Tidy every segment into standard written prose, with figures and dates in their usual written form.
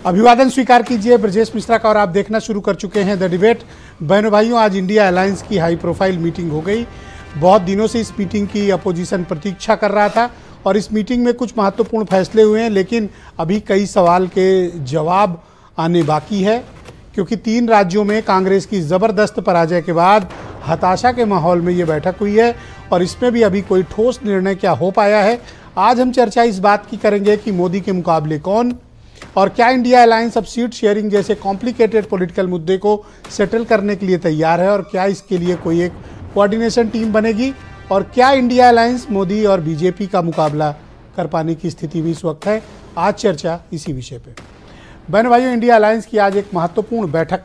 अभिवादन स्वीकार कीजिए ब्रजेश मिश्रा का और आप देखना शुरू कर चुके हैं द डिबेट। बहनों भाइयों, आज इंडिया अलायंस की हाई प्रोफाइल मीटिंग हो गई। बहुत दिनों से इस मीटिंग की अपोजिशन प्रतीक्षा कर रहा था और इस मीटिंग में कुछ महत्वपूर्ण फैसले हुए हैं, लेकिन अभी कई सवाल के जवाब आने बाकी है, क्योंकि 3 राज्यों में कांग्रेस की ज़बरदस्त पराजय के बाद हताशा के माहौल में ये बैठक हुई है और इसमें भी अभी कोई ठोस निर्णय क्या हो पाया है। आज हम चर्चा इस बात की करेंगे कि मोदी के मुकाबले कौन, और क्या इंडिया अलायंस अब सीट शेयरिंग जैसे कॉम्प्लिकेटेड पॉलिटिकल मुद्दे को सेटल करने के लिए तैयार है, और क्या इसके लिए कोई एक कोऑर्डिनेशन टीम बनेगी, और क्या इंडिया अलायंस मोदी और बीजेपी का मुकाबला कर पाने की स्थिति में इस वक्त है। आज चर्चा इसी विषय पे। बहन भाइयों, इंडिया अलायंस की आज एक महत्वपूर्ण बैठक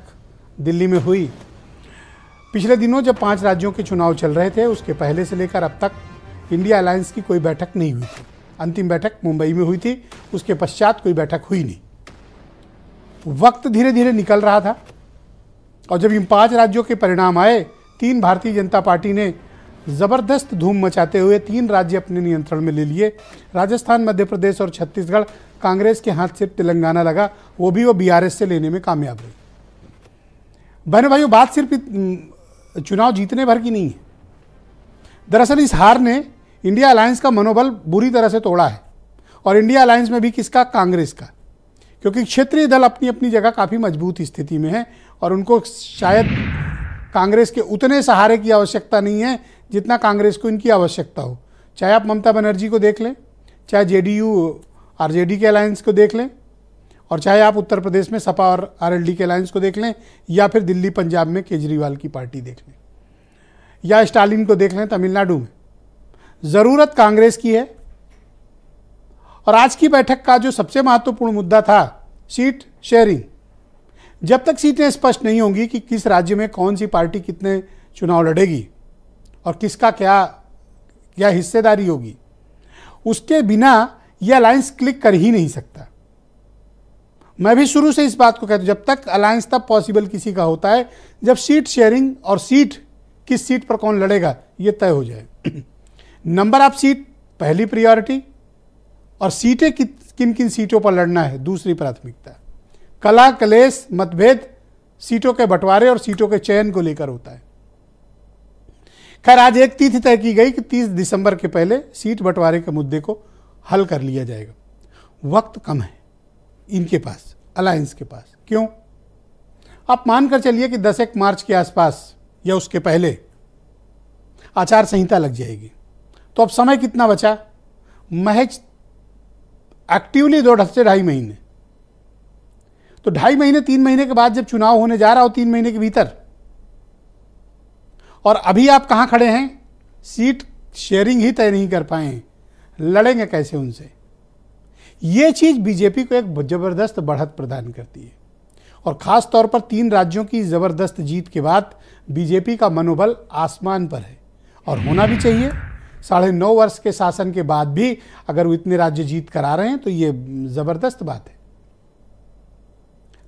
दिल्ली में हुई। पिछले दिनों जब 5 राज्यों के चुनाव चल रहे थे, उसके पहले से लेकर अब तक इंडिया अलायंस की कोई बैठक नहीं हुई थी। अंतिम बैठक मुंबई में हुई थी, उसके पश्चात कोई बैठक हुई नहीं। वक्त धीरे धीरे निकल रहा था और जब इन 5 राज्यों के परिणाम आए, 3 भारतीय जनता पार्टी ने ज़बरदस्त धूम मचाते हुए 3 राज्य अपने नियंत्रण में ले लिए। राजस्थान, मध्य प्रदेश और छत्तीसगढ़ कांग्रेस के हाथ सिर्फ तेलंगाना लगा, वो बीआरएस से लेने में कामयाब रही। बहनों भाइयों, बात सिर्फ चुनाव जीतने भर की नहीं है। दरअसल इस हार ने इंडिया अलायंस का मनोबल बुरी तरह से तोड़ा है, और इंडिया अलायंस में भी किसका? कांग्रेस का, क्योंकि क्षेत्रीय दल अपनी अपनी जगह काफ़ी मजबूत स्थिति में है और उनको शायद कांग्रेस के उतने सहारे की आवश्यकता नहीं है जितना कांग्रेस को इनकी आवश्यकता हो। चाहे आप ममता बनर्जी को देख लें, चाहे जेडीयू आरजेडी के अलायंस को देख लें, और चाहे आप उत्तर प्रदेश में सपा और आरएलडी के अलायंस को देख लें, या फिर दिल्ली पंजाब में केजरीवाल की पार्टी देख लें, या स्टालिन को देख लें तमिलनाडु में। ज़रूरत कांग्रेस की है। और आज की बैठक का जो सबसे महत्वपूर्ण मुद्दा था, सीट शेयरिंग। जब तक सीटें स्पष्ट नहीं होंगी कि किस राज्य में कौन सी पार्टी कितने चुनाव लड़ेगी और किसका क्या हिस्सेदारी होगी, उसके बिना यह अलायंस क्लिक कर ही नहीं सकता। मैं भी शुरू से इस बात को कहता हूं, जब तक अलायंस तब पॉसिबल किसी का होता है जब सीट शेयरिंग और किस सीट पर कौन लड़ेगा ये तय हो जाए। नंबर ऑफ सीट पहली प्रायोरिटी, और सीटें किन किन सीटों पर लड़ना है दूसरी प्राथमिकता। कला कलेश मतभेद सीटों के बंटवारे और सीटों के चयन को लेकर होता है। खैर, आज एक तिथि तय की गई कि 30 दिसंबर के पहले सीट बंटवारे के मुद्दे को हल कर लिया जाएगा। वक्त कम है इनके पास, अलायंस के पास। क्यों? आप मानकर चलिए कि 10 मार्च के आसपास या उसके पहले आचार संहिता लग जाएगी, तो अब समय कितना बचा? महज एक्टिवली 2 से 2.5 महीने। तो 2.5 महीने, 3 महीने के बाद जब चुनाव होने जा रहा हो, 3 महीने के भीतर, और अभी आप कहां खड़े हैं? सीट शेयरिंग ही तय नहीं कर पाए हैं, लड़ेंगे कैसे उनसे? ये चीज बीजेपी को एक जबरदस्त बढ़त प्रदान करती है, और खास तौर पर 3 राज्यों की जबरदस्त जीत के बाद बीजेपी का मनोबल आसमान पर है, और होना भी चाहिए। 9.5 वर्ष के शासन के बाद भी अगर वो इतने राज्य जीत कर आ रहे हैं तो ये जबरदस्त बात है।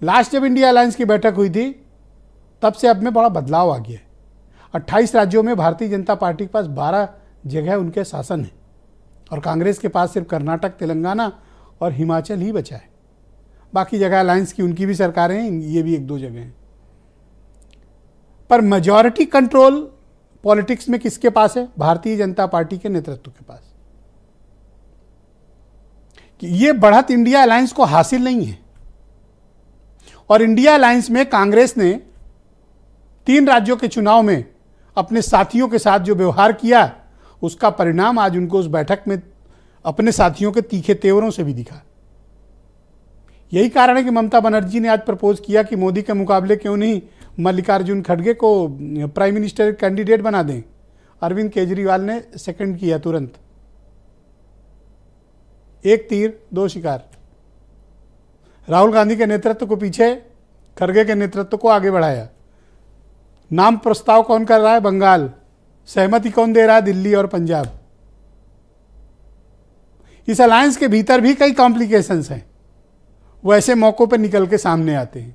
लास्ट जब इंडिया अलायंस की बैठक हुई थी, तब से अब में बड़ा बदलाव आ गया है। 28 राज्यों में भारतीय जनता पार्टी के पास 12 जगह उनके शासन है, और कांग्रेस के पास सिर्फ कर्नाटक, तेलंगाना और हिमाचल ही बचा है। बाकी जगह अलायंस की उनकी भी सरकारें हैं, ये भी 1-2 जगह हैं। पर मेजॉरिटी कंट्रोल पॉलिटिक्स में किसके पास है? भारतीय जनता पार्टी के नेतृत्व के पास। कि ये बढ़त इंडिया अलायंस को हासिल नहीं है, और इंडिया अलायंस में कांग्रेस ने 3 राज्यों के चुनाव में अपने साथियों के साथ जो व्यवहार किया, उसका परिणाम आज उनको उस बैठक में अपने साथियों के तीखे तेवरों से भी दिखा। यही कारण है कि ममता बनर्जी ने आज प्रपोज किया कि मोदी के मुकाबले क्यों नहीं मल्लिकार्जुन खड़गे को प्राइम मिनिस्टर कैंडिडेट बना दें। अरविंद केजरीवाल ने सेकंड किया तुरंत। एक तीर 2 शिकार। राहुल गांधी के नेतृत्व को पीछे, खड़गे के नेतृत्व को आगे बढ़ाया। नाम प्रस्ताव कौन कर रहा है? बंगाल। सहमति कौन दे रहा है? दिल्ली और पंजाब। इस अलायंस के भीतर भी कई कॉम्प्लिकेशंस हैं, वो ऐसे मौकों पर निकल के सामने आते हैं।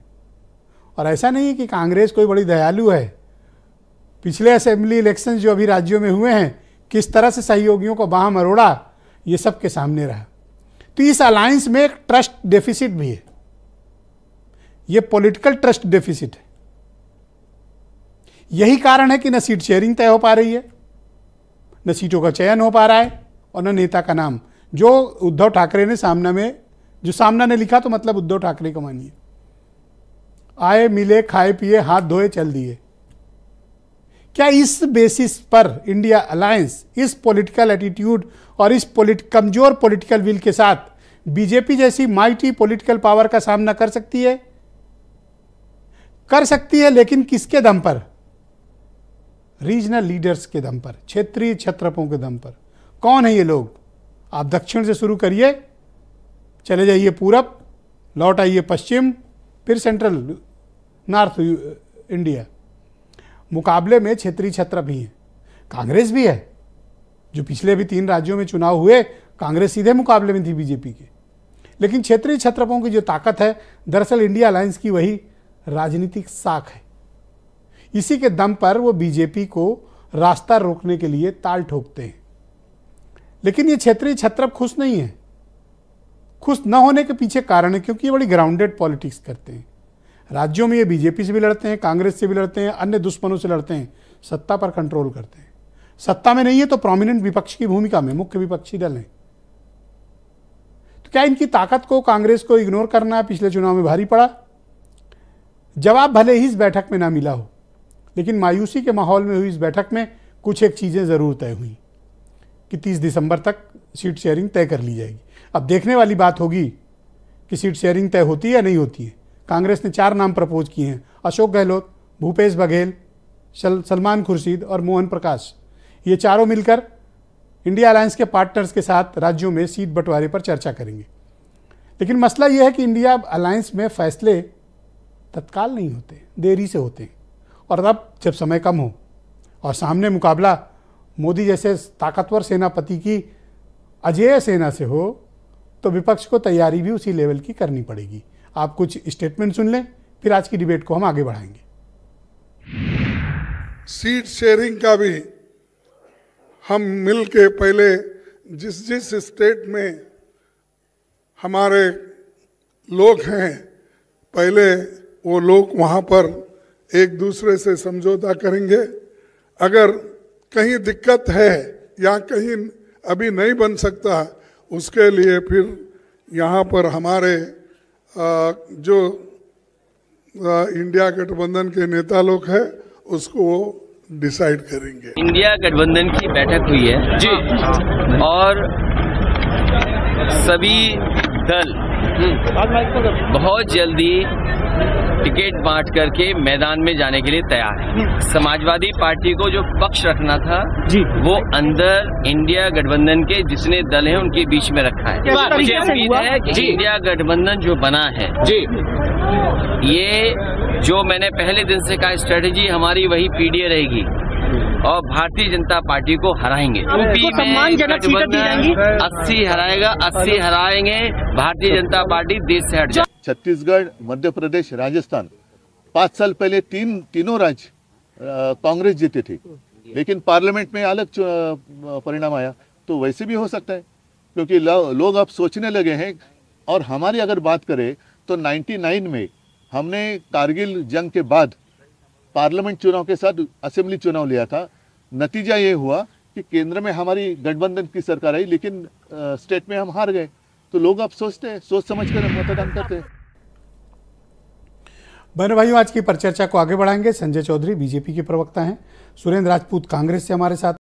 और ऐसा नहीं है कि कांग्रेस कोई बड़ी दयालु है। पिछले असेंबली इलेक्शन जो अभी राज्यों में हुए हैं, किस तरह से सहयोगियों को बाह मरोड़ा, ये सब के सामने रहा। तो इस अलायंस में एक ट्रस्ट डेफिसिट भी है। ये पॉलिटिकल ट्रस्ट डेफिसिट है। यही कारण है कि न सीट शेयरिंग तय हो पा रही है, न सीटों का चयन हो पा रहा है, और न नेता का नाम। जो उद्धव ठाकरे ने सामना ने लिखा, तो मतलब उद्धव ठाकरे को मानिए, आए मिले खाए पिए हाथ धोए चल दिए। क्या इस बेसिस पर इंडिया अलायंस इस पॉलिटिकल एटीट्यूड और इस कमजोर पॉलिटिकल विल के साथ बीजेपी जैसी माइटी पॉलिटिकल पावर का सामना कर सकती है? कर सकती है, लेकिन किसके दम पर? रीजनल लीडर्स के दम पर, क्षेत्रीय छत्रपों के दम पर। कौन है ये लोग? आप दक्षिण से शुरू करिए, चले जाइए पूरब, लौट आइए पश्चिम, फिर सेंट्रल नॉर्थ इंडिया। मुकाबले में क्षेत्रीय छत्र भी हैं, कांग्रेस भी है। जो पिछले भी 3 राज्यों में चुनाव हुए, कांग्रेस सीधे मुकाबले में थी बीजेपी के। लेकिन क्षेत्रीय छत्रपों की जो ताकत है, दरअसल इंडिया अलायंस की वही राजनीतिक साख है। इसी के दम पर वो बीजेपी को रास्ता रोकने के लिए ताल ठोकते हैं। लेकिन ये क्षेत्रीय छत्रप खुश नहीं है। खुश न होने के पीछे कारण है क्योंकि ये बड़ी ग्राउंडेड पॉलिटिक्स करते हैं। राज्यों में ये बीजेपी से भी लड़ते हैं, कांग्रेस से भी लड़ते हैं, अन्य दुश्मनों से लड़ते हैं, सत्ता पर कंट्रोल करते हैं। सत्ता में नहीं है तो प्रोमिनेंट विपक्ष की भूमिका में, मुख्य विपक्षी दल है। तो क्या इनकी ताकत को कांग्रेस को इग्नोर करना पिछले चुनाव में भारी पड़ा? जवाब भले ही इस बैठक में ना मिला हो, लेकिन मायूसी के माहौल में हुई इस बैठक में कुछ एक चीजें जरूर तय हुई कि 30 दिसंबर तक सीट शेयरिंग तय कर ली जाएगी। अब देखने वाली बात होगी कि सीट शेयरिंग तय होती है या नहीं होती है। कांग्रेस ने 4 नाम प्रपोज किए हैं: अशोक गहलोत, भूपेश बघेल, सलमान खुर्शीद और मोहन प्रकाश। ये चारों मिलकर इंडिया अलायंस के पार्टनर्स के साथ राज्यों में सीट बंटवारे पर चर्चा करेंगे। लेकिन मसला यह है कि इंडिया अलायंस में फैसले तत्काल नहीं होते, देरी से होते हैं। और अब जब समय कम हो और सामने मुकाबला मोदी जैसे ताकतवर सेनापति की अजेय सेना से हो, तो विपक्ष को तैयारी भी उसी लेवल की करनी पड़ेगी। आप कुछ स्टेटमेंट सुन लें, फिर आज की डिबेट को हम आगे बढ़ाएंगे। सीट शेयरिंग का भी हम मिल के पहले जिस स्टेट में हमारे लोग हैं, पहले वो लोग वहाँ पर एक दूसरे से समझौता करेंगे। अगर कहीं दिक्कत है या कहीं अभी नहीं बन सकता, उसके लिए फिर यहाँ पर हमारे जो इंडिया गठबंधन के नेता लोग हैं उसको डिसाइड करेंगे। इंडिया गठबंधन की बैठक हुई है जी, और सभी दल बहुत जल्दी टिकट बांट करके मैदान में जाने के लिए तैयार है। समाजवादी पार्टी को जो पक्ष रखना था जी, वो अंदर इंडिया गठबंधन के जितने दल हैं उनके बीच में रखा है। मुझे उम्मीद है कि इंडिया गठबंधन जो बना है जी, ये जो मैंने पहले दिन से कहा स्ट्रेटेजी हमारी वही पीडीए रहेगी और भारतीय जनता पार्टी को हराएंगे। यूपी में गठबंधन 80 हराएगा, 80 हराएंगे, भारतीय जनता पार्टी देश से हट जाए। छत्तीसगढ़, मध्य प्रदेश, राजस्थान 5 साल पहले तीनों राज्य कांग्रेस जीती थी, लेकिन पार्लियामेंट में अलग परिणाम आया। तो वैसे भी हो सकता है क्योंकि लोग अब सोचने लगे हैं। और हमारी अगर बात करें तो 99 में हमने कारगिल जंग के बाद पार्लियामेंट चुनाव के साथ असेंबली चुनाव लिया था। नतीजा ये हुआ कि केंद्र में हमारी गठबंधन की सरकार आई, लेकिन स्टेट में हम हार गए। तो लोग अब सोचते हैं, सोच समझ कर मतदान करते हैं। बहनों भाइयों, आज की परिचर्चा को आगे बढ़ाएंगे। संजय चौधरी बीजेपी के प्रवक्ता हैं, सुरेंद्र राजपूत कांग्रेस से हमारे साथ